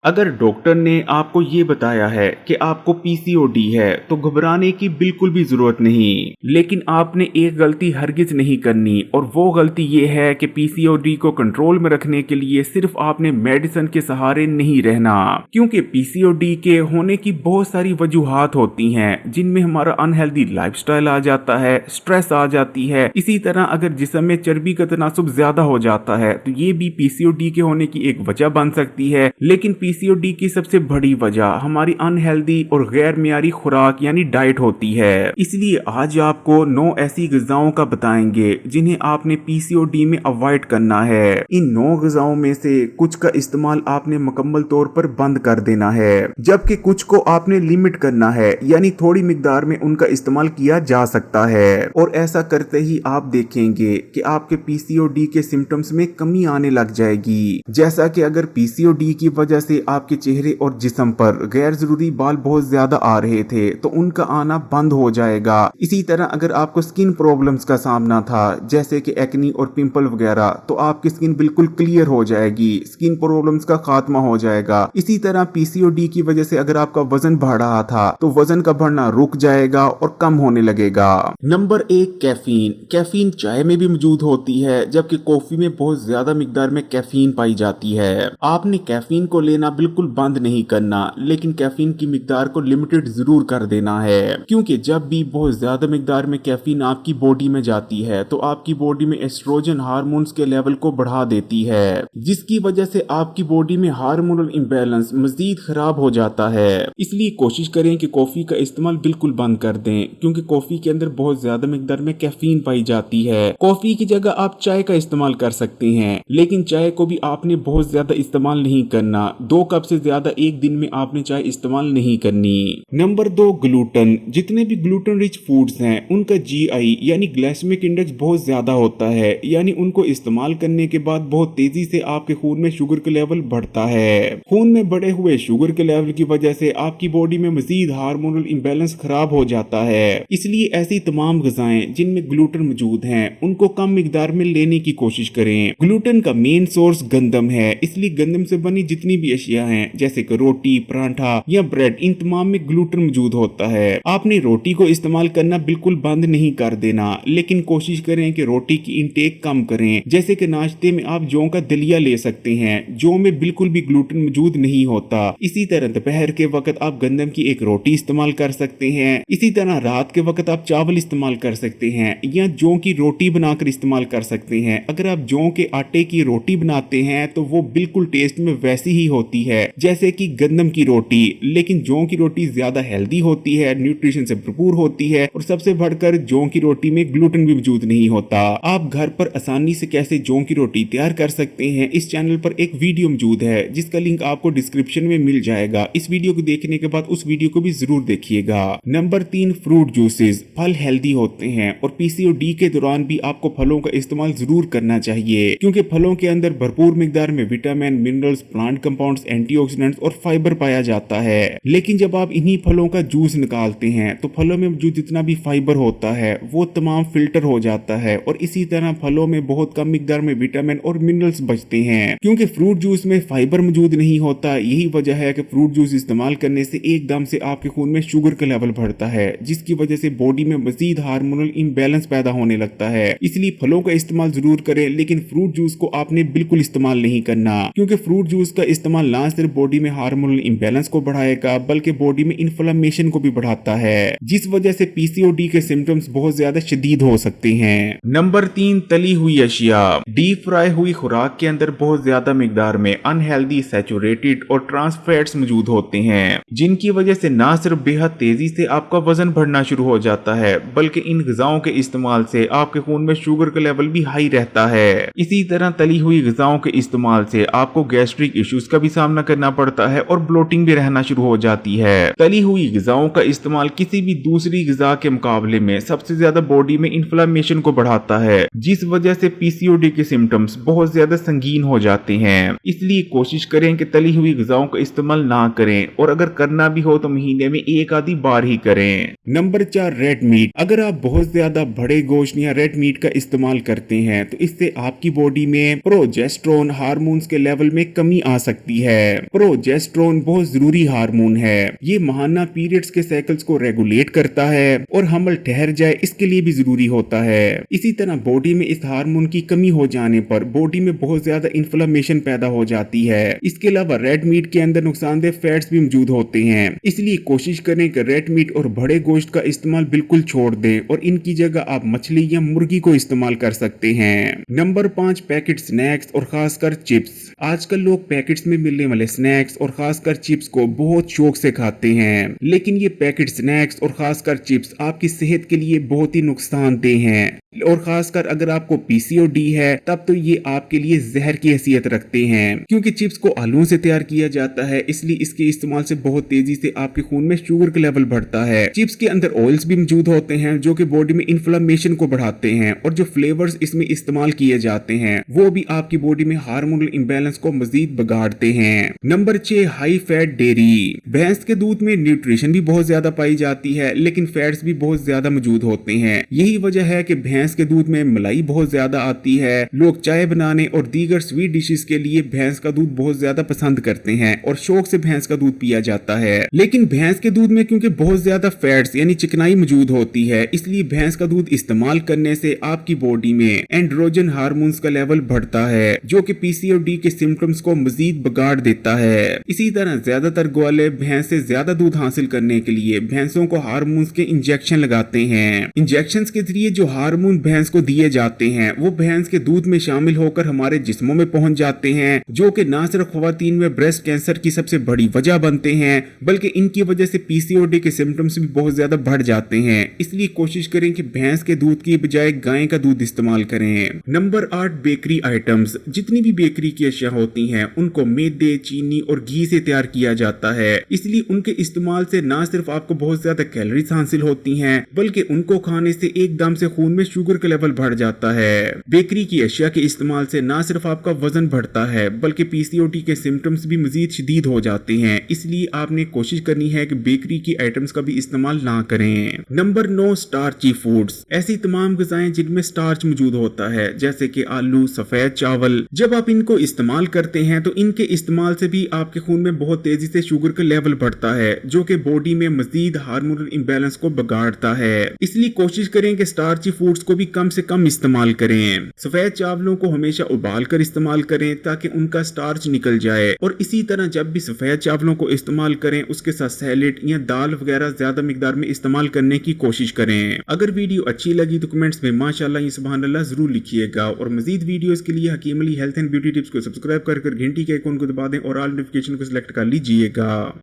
अगर डॉक्टर ने आपको ये बताया है कि आपको पीसीओडी है तो घबराने की बिल्कुल भी जरूरत नहीं। लेकिन आपने एक गलती हरगिज नहीं करनी, और वो गलती ये है कि पीसीओडी को कंट्रोल में रखने के लिए सिर्फ आपने मेडिसिन के सहारे नहीं रहना। क्योंकि पीसीओडी के होने की बहुत सारी वजूहात होती हैं, जिनमें हमारा अनहेल्दी लाइफस्टाइल आ जाता है, स्ट्रेस आ जाती है। इसी तरह अगर जिस्म में चर्बी का तनासुब ज्यादा हो जाता है तो ये भी पीसीओडी के होने की एक वजह बन सकती है। लेकिन पीसीओडी की सबसे बड़ी वजह हमारी अनहेल्दी और गैर मियारी खुराक यानी डाइट होती है। इसलिए आज आपको 9 ऐसी ग़िज़ाओं का बताएंगे जिन्हें आपने पीसीओडी में अवॉइड करना है। इन 9 ग़िज़ाओं में से कुछ का इस्तेमाल आपने मुकम्मल तौर पर बंद कर देना है, जबकि कुछ को आपने लिमिट करना है, यानी थोड़ी मिकदार में उनका इस्तेमाल किया जा सकता है। और ऐसा करते ही आप देखेंगे कि आपके पीसीओडी के सिम्टम्स में कमी आने लग जाएगी। जैसा कि अगर पीसीओडी की वजह से आपके चेहरे और जिस्म पर गैर जरूरी बाल बहुत ज्यादा आ रहे थे तो उनका आना बंद हो जाएगा। इसी तरह अगर आपको स्किन प्रॉब्लम्स का सामना था, जैसे कि एक्नी और पिंपल वगैरह, तो आपकी स्किन बिल्कुल क्लियर हो जाएगी, स्किन प्रॉब्लम्स का खात्मा हो जाएगा। इसी तरह पीसीओडी की वजह से अगर आपका वजन बढ़ रहा था तो वजन का बढ़ना रुक जाएगा और कम होने लगेगा। Number 1, caffeine. कैफीन चाय में भी मौजूद होती है, जबकि कॉफी में बहुत ज्यादा मिकदार में कैफीन पाई जाती है। आपने कैफीन को लेना बिल्कुल बंद नहीं करना, लेकिन कैफीन की मिकदार को लिमिटेड जरूर कर देना है। क्योंकि जब भी बहुत ज्यादा मिकदार में कैफीन आपकी बॉडी में जाती है तो आपकी बॉडी में एस्ट्रोजन हार्मोन्स के लेवल को बढ़ा देती है, जिसकी वजह से आपकी बॉडी में हार्मोनल इम्बैलेंस मजीद खराब हो जाता है। इसलिए कोशिश करें कि कॉफी का इस्तेमाल बिल्कुल बंद कर दें, क्योंकि कॉफी के अंदर बहुत ज्यादा मिकदार में कैफीन पाई जाती है। कॉफी की जगह आप चाय का इस्तेमाल कर सकते हैं, लेकिन चाय को भी आपने बहुत ज्यादा इस्तेमाल नहीं करना। 2 कप से ज्यादा एक दिन में आपने चाय इस्तेमाल नहीं करनी। Number 2, gluten. जितने भी ग्लूटन रिच फूड्स हैं उनका जीआई यानी ग्लाइसेमिक इंडेक्स बहुत ज्यादा होता है, यानी उनको इस्तेमाल करने के बाद बहुत तेजी से आपके खून में शुगर का लेवल बढ़ता है। खून में बढ़े हुए शुगर के लेवल की वजह से आपकी बॉडी में मजीद हार्मोनल इम्बैलेंस खराब हो जाता है। इसलिए ऐसी तमाम ग़िज़ाएं जिनमें ग्लूटन मौजूद हैं उनको कम मिकदार में लेने की कोशिश करें। ग्लूटन का मेन सोर्स गंदम है, इसलिए गंदम से बनी जितनी भी अशिया हैं, जैसे कि रोटी, पराठा या ब्रेड, इन तमाम में ग्लूटन मौजूद होता है। आपने रोटी को इस्तेमाल करना बिल्कुल बंद नहीं कर देना, लेकिन कोशिश करें कि रोटी की इंटेक कम करें। जैसे कि नाश्ते में आप जौ का दलिया ले सकते हैं, जौ में बिल्कुल भी ग्लूटन मौजूद नहीं होता। इसी तरह दोपहर के वक्त आप गंदम की एक रोटी इस्तेमाल कर सकते हैं। इसी तरह रात के वक्त आप चावल इस्तेमाल कर सकते हैं या जौ की रोटी बनाकर इस्तेमाल कर सकते हैं। अगर आप जौ के आटे की रोटी बनाते हैं तो वो बिल्कुल टेस्ट में वैसी ही होती है जैसे कि गंदम की रोटी, लेकिन जौ की रोटी ज्यादा हेल्दी होती है, न्यूट्रिशन से भरपूर होती है, और सबसे बढ़कर जौ की रोटी में ग्लूटन भी मौजूद नहीं होता। आप घर पर आसानी से कैसे जौ की रोटी तैयार कर सकते हैं, इस चैनल पर एक वीडियो मौजूद है जिसका लिंक आपको डिस्क्रिप्शन में मिल जाएगा। इस वीडियो को देखने के बाद उस वीडियो को भी जरूर देखिएगा। Number 3, fruit juices. फल हेल्दी होते हैं और पीसीओडी के दौरान भी आपको फलों का इस्तेमाल जरूर करना चाहिए, क्योंकि फलों के अंदर भरपूर मिकदार में vitamin, minerals, plant compounds, antioxidants और फाइबर पाया जाता है। लेकिन जब आप इन्हीं फलों का जूस निकालते हैं तो फलों में जो जितना भी फाइबर होता है वो तमाम फिल्टर हो जाता है, और इसी तरह फलों में बहुत कम मिकदार में विटामिन और मिनरल्स बचते हैं। क्योंकि फ्रूट जूस में फाइबर मौजूद नहीं होता, यही वजह है कि फ्रूट जूस इस्तेमाल करने से एकदम से आपके खून में शुगर का लेवल बढ़ता है, जिसकी वजह से बॉडी में मजीद हार्मोनल इम्बैलेंस पैदा होने लगता है। इसलिए फलों का इस्तेमाल जरूर करें, लेकिन फ्रूट जूस को आपने बिल्कुल इस्तेमाल नहीं करना, क्योंकि फ्रूट जूस का इस्तेमाल ना सिर्फ बॉडी में हार्मोनल इम्बैलेंस को बढ़ाएगा बल्कि बॉडी में इन्फ्लेमेशन को भी बढ़ाता है, जिस वजह से पीसीओडी के सिम्टम्स बहुत ज्यादा शदीद हो सकते हैं। नंबर 3, तली हुई अशिया। डीप फ्राई हुई खुराक के अंदर बहुत ज्यादा मिकदार में अनहेल्दी, सैचुरेटेड और ट्रांस फैट्स मौजूद होते हैं, जिनकी वजह से ना सिर्फ बेहद तेजी से आपका वजन बढ़ना शुरू हो जाता है बल्कि इन ग़िज़ाओं के इस्तेमाल से आपके खून में शुगर का लेवल भी हाई रहता है। इसी तरह तली हुई ग़िज़ाओं के इस्तेमाल से आपको गैस्ट्रिक इश्यूज का भी सामना करना पड़ता है और ब्लोटिंग भी रहना शुरू हो जाती है। तली हुई ग़िज़ाओं का इस्तेमाल किसी भी दूसरी ग़िज़ा के मुकाबले में सबसे ज्यादा बॉडी में इन्फ्लेमेशन को बढ़ाता है, जिस वजह से पीसीओडी के सिम्टम्स बहुत ज्यादा संगीन हो जाते हैं। इसलिए कोशिश करें कि तली हुई ग़िज़ाओं का इस्तेमाल ना करें, और अगर करना भी हो तो महीने में एक आधी बार ही करें। Number 4, red meat. अगर आप बहुत ज्यादा बड़े गोश्त या रेड मीट का इस्तेमाल करते हैं तो इससे आपकी बॉडी में प्रोजेस्टेरोन हार्मोन्स के लेवल में कमी आ सकती है। है। प्रोजेस्टेरोन बहुत जरूरी हार्मोन है, ये माहाना पीरियड्स के साइकिल्स को रेगुलेट करता है और हमल ठहर जाए इसके लिए भी जरूरी होता है। इसी तरह बॉडी में इस हार्मोन की कमी हो जाने पर बॉडी में बहुत ज्यादा इन्फ्लेमेशन पैदा हो जाती है। इसके अलावा रेड मीट के अंदर नुकसानदेह फैट्स भी मौजूद होते हैं, इसलिए कोशिश करें कि रेड मीट और बड़े गोश्त का इस्तेमाल बिल्कुल छोड़ दें और इनकी जगह आप मछली या मुर्गी को इस्तेमाल कर सकते हैं। नंबर 5, पैकेट स्नैक्स और खासकर चिप्स। आजकल लोग पैकेट्स में मिलने वाले स्नैक्स और खासकर चिप्स को बहुत शौक से खाते हैं, लेकिन ये पैकेट स्नैक्स और खासकर चिप्स आपकी सेहत के लिए बहुत ही नुकसानदेह हैं और खासकर अगर आपको पीसीओडी है तब तो ये आपके लिए जहर की हैसियत रखते हैं, क्योंकि चिप्स को आलू से तैयार किया जाता है, इसलिए इसके इस्तेमाल से बहुत तेजी से आपके खून में शुगर का लेवल बढ़ता है। चिप्स के अंदर ऑयल्स भी मौजूद होते हैं जो कि बॉडी में इन्फ्लेमेशन को बढ़ाते हैं और जो फ्लेवर्स इसमें इस्तेमाल किए जाते हैं वो भी आपकी बॉडी में हार्मोनल इम्बैलेंस को मजीद बिगाड़ते हैं। Number 6, high fat dairy. भैंस के दूध में न्यूट्रिशन भी बहुत ज्यादा पाई जाती है, लेकिन फैट्स भी बहुत ज्यादा मौजूद होते हैं। यही वजह है कि भैंस के दूध में मलाई बहुत ज्यादा आती है। लोग चाय बनाने और दीगर स्वीट डिशेस के लिए भैंस का दूध बहुत ज्यादा पसंद करते हैं और शौक से भैंस का दूध पिया जाता है, लेकिन भैंस के दूध में क्योंकि बहुत ज्यादा फैट्स यानी चिकनाई मौजूद होती है, इसलिए भैंस का दूध इस्तेमाल करने से आपकी बॉडी में एंड्रोजन हार्मोन्स का लेवल बढ़ता है जो कि पीसीओडी के सिम्टम्स को मजीद बिगाड़ देता है। इसी तरह ज्यादातर ग्वाले भैंस से ज्यादा दूध हासिल करने के लिए भैंसों को हार्मोन्स के इंजेक्शन लगाते हैं। इंजेक्शन के जरिए जो हार्मोन भैंस को दिए जाते हैं वो भैंस के दूध में शामिल होकर हमारे जिस्मों में पहुंच जाते हैं, जो कि न सिर्फ ख्वातीन में ब्रेस्ट कैंसर की सबसे बड़ी वजह बनते हैं बल्कि इनकी वजह से पीसीओडी के सिम्टम्स भी बहुत ज्यादा बढ़ जाते हैं। इसलिए कोशिश करें कि भैंस के दूध की बजाय गाय का दूध इस्तेमाल करें। Number 8, bakery items. जितनी भी बेकरी की अशिया होती हैं उनको मैदे, चीनी और घी से तैयार किया जाता है, इसलिए उनके इस्तेमाल से न सिर्फ आपको बहुत ज्यादा कैलोरीज हासिल होती हैं बल्कि उनको खाने से एकदम से खून में शुगर का लेवल बढ़ जाता है। बेकरी की अशिया के इस्तेमाल से न सिर्फ आपका वजन बढ़ता है बल्कि पीसीओडी के सिम्टम्स भी मजीद शदीद हो जाते हैं, इसलिए आपने कोशिश करनी है कि बेकरी की आइटम्स का भी इस्तेमाल ना करें। Number 9, starchy foods. ऐसी तमाम ग़िज़ाएं जिनमें स्टार्च मौजूद होता है जैसे कि आलू, सफेद चावल। जब आप इनको इस्तेमाल करते हैं तो इनके इस्तेमाल से भी आपके खून में बहुत तेजी से शुगर का लेवल बढ़ता है जो कि बॉडी में मजीद हार्मोनल इम्बैलेंस को बिगाड़ता है। इसलिए कोशिश करें कि स्टार्ची फूड्स को भी कम से कम इस्तेमाल करें। सफेद चावलों को हमेशा उबाल कर इस्तेमाल करें ताकि उनका स्टार्च निकल जाए, और इसी तरह जब भी सफेद चावलों को इस्तेमाल करें उसके साथ सैलेड या दाल वगैरह ज्यादा मिकदार में इस्तेमाल करने की कोशिश करें। अगर वीडियो अच्छी लगी तो कमेंट्स में माशाल्लाह या सुभान अल्लाह जरूर लिखिएगा और मजीद वीडियोस के लिए Hakeem Ali health and beauty tips को सब्सक्राइब कर घंटी के आइकन को दबा दें और ऑल नोटिफिकेशन को सिलेक्ट कर लीजिएगा।